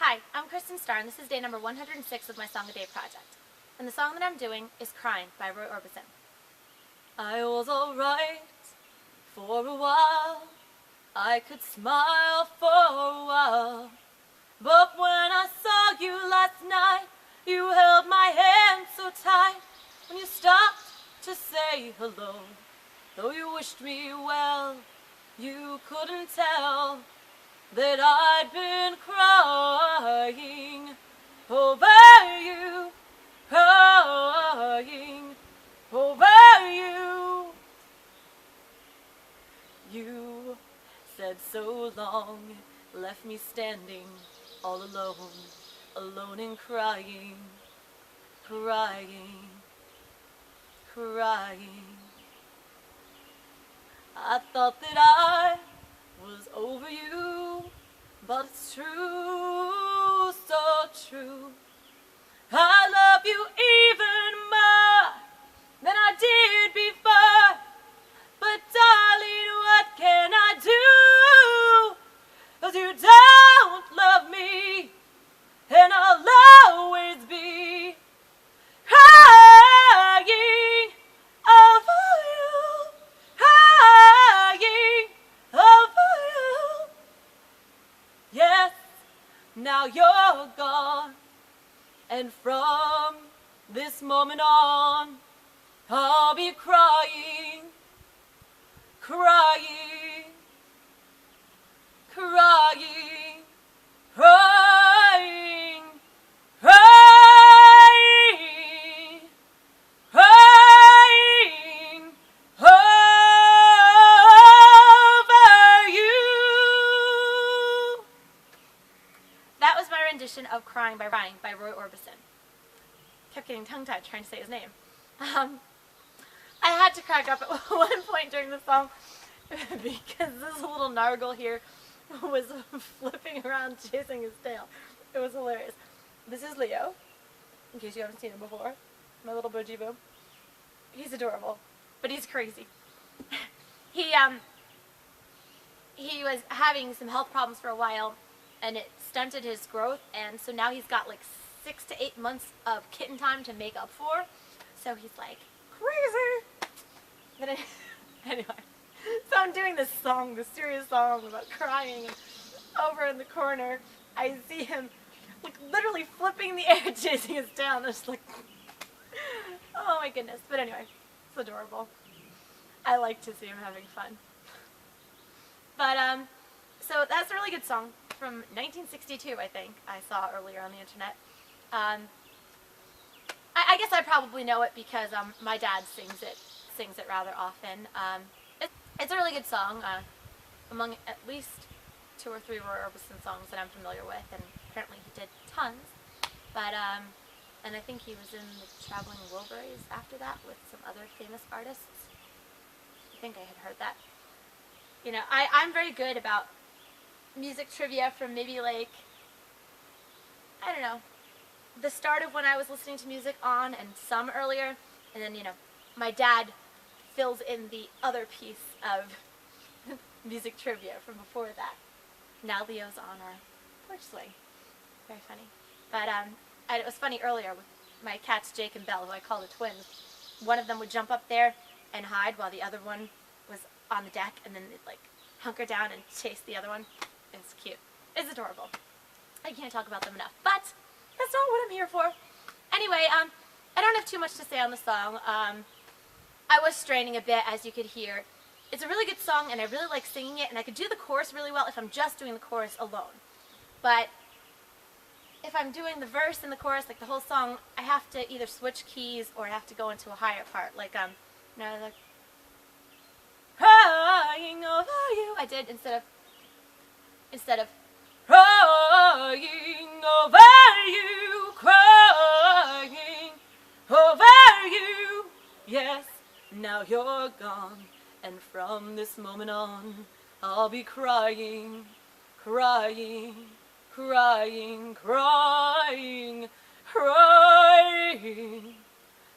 Hi, I'm Kristin and this is day number 106 of my Song a Day project. And the song that I'm doing is Crying by Orbison. I was alright for a while, I could smile for a while, but when I saw you last night, you held my hand so tight. When you stopped to say hello, though you wished me well, you couldn't tell that I'd been crying over you, crying over you. You said so long, left me standing all alone, alone and crying, crying, crying. I thought that I was over you, but it's true, so true. I love you even more than I did before, but darling, what can I do? 'Cause you don't love me, and I'll always be crying over you, crying over you. Yes, now you're gone, and from this moment on, I'll be crying, crying, crying, crying, crying, crying over you. That was my rendition of Crying by Orbison. Kept getting tongue-tied trying to say his name. I had to crack up at one point during the song because this little nargle here was flipping around chasing his tail. It was hilarious. This is Leo, in case you haven't seen him before. My little bougie boo. He's adorable, but he's crazy. He was having some health problems for a while, and it stunted his growth, and so now he's got like 6 to 8 months of kitten time to make up for. So he's like crazy. But anyway, so I'm doing this song, this serious song about crying, and over in the corner I see him like literally flipping the air chasing his tail, and it's like oh my goodness. But anyway, it's adorable. I like to see him having fun. But so that's a really good song from 1962, I think. I saw earlier on the internet. I guess I probably know it because my dad sings it rather often. It's a really good song, among at least 2 or 3 Roy Orbison songs that I'm familiar with, and apparently he did tons. But and I think he was in the Traveling Wilburys after that with some other famous artists. I think I had heard that. You know, I'm very good about music trivia from maybe like, I don't know, the start of when I was listening to music on, and some earlier, and then, you know, my dad fills in the other piece of music trivia from before that. Now Leo's on our porch swing. Very funny. But it was funny earlier with my cats Jake and Belle, who I call the twins. One of them would jump up there and hide while the other one was on the deck, and then they'd like hunker down and chase the other one. It's cute. It's adorable. I can't talk about them enough, but that's not what I'm here for. Anyway, I don't have too much to say on the song. I was straining a bit, as you could hear. It's a really good song, and I really like singing it, and I could do the chorus really well if I'm just doing the chorus alone. But if I'm doing the verse and the chorus, like the whole song, I have to either switch keys or I have to go into a higher part. Like, you know, like, crying over you. I did instead of crying over you, crying over you. Yes, now you're gone, and from this moment on, I'll be crying, crying, crying, crying, crying,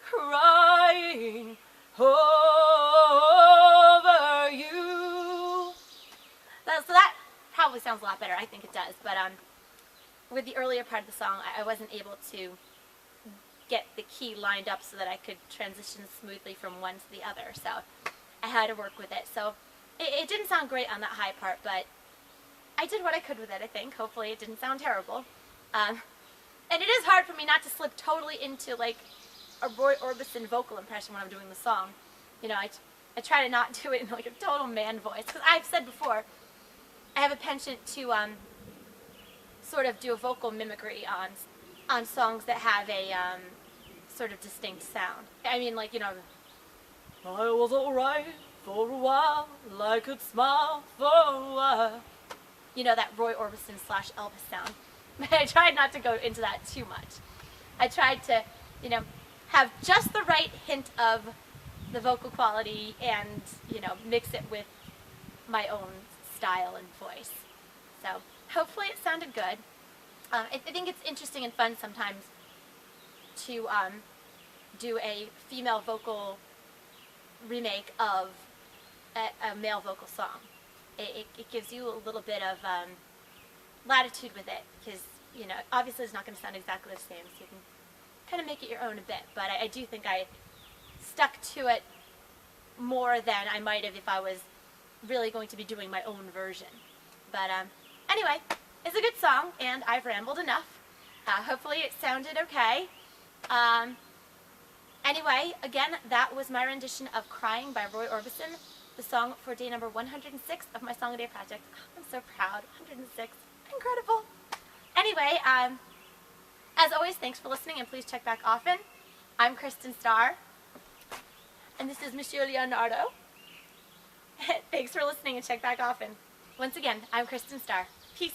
crying over you. So that probably sounds a lot better. I think it does. But with the earlier part of the song, I wasn't able to get the key lined up so that I could transition smoothly from one to the other, so I had to work with it. So it didn't sound great on that high part, but I did what I could with it, I think. Hopefully it didn't sound terrible. And it is hard for me not to slip totally into like a Roy Orbison vocal impression when I'm doing the song. You know, I try to not do it in like a total man voice, because I've said before, I have a penchant to sort of do a vocal mimicry on songs that have a sort of distinct sound. I mean, like, you know, I was alright for a while, I could smile for a while. You know, that Roy Orbison / Elvis sound. But I tried not to go into that too much. I tried to, you know, have just the right hint of the vocal quality and, you know, mix it with my own style and voice. So hopefully it sounded good. I think it's interesting and fun sometimes to do a female vocal remake of a male vocal song. It gives you a little bit of latitude with it, because, you know, obviously it's not going to sound exactly the same, so you can kind of make it your own a bit, but I do think I stuck to it more than I might have if I was really going to be doing my own version. But anyway, it's a good song, and I've rambled enough. Hopefully it sounded okay. Anyway, again, that was my rendition of Crying by Roy Orbison, the song for day number 106 of my Song a Day project. I'm so proud. 106. Incredible. Anyway, as always, thanks for listening, and please check back often. I'm Kristin Starr, and this is Monsieur Leonardo. Thanks for listening, and check back often. Once again, I'm Kristin Starr. Peace.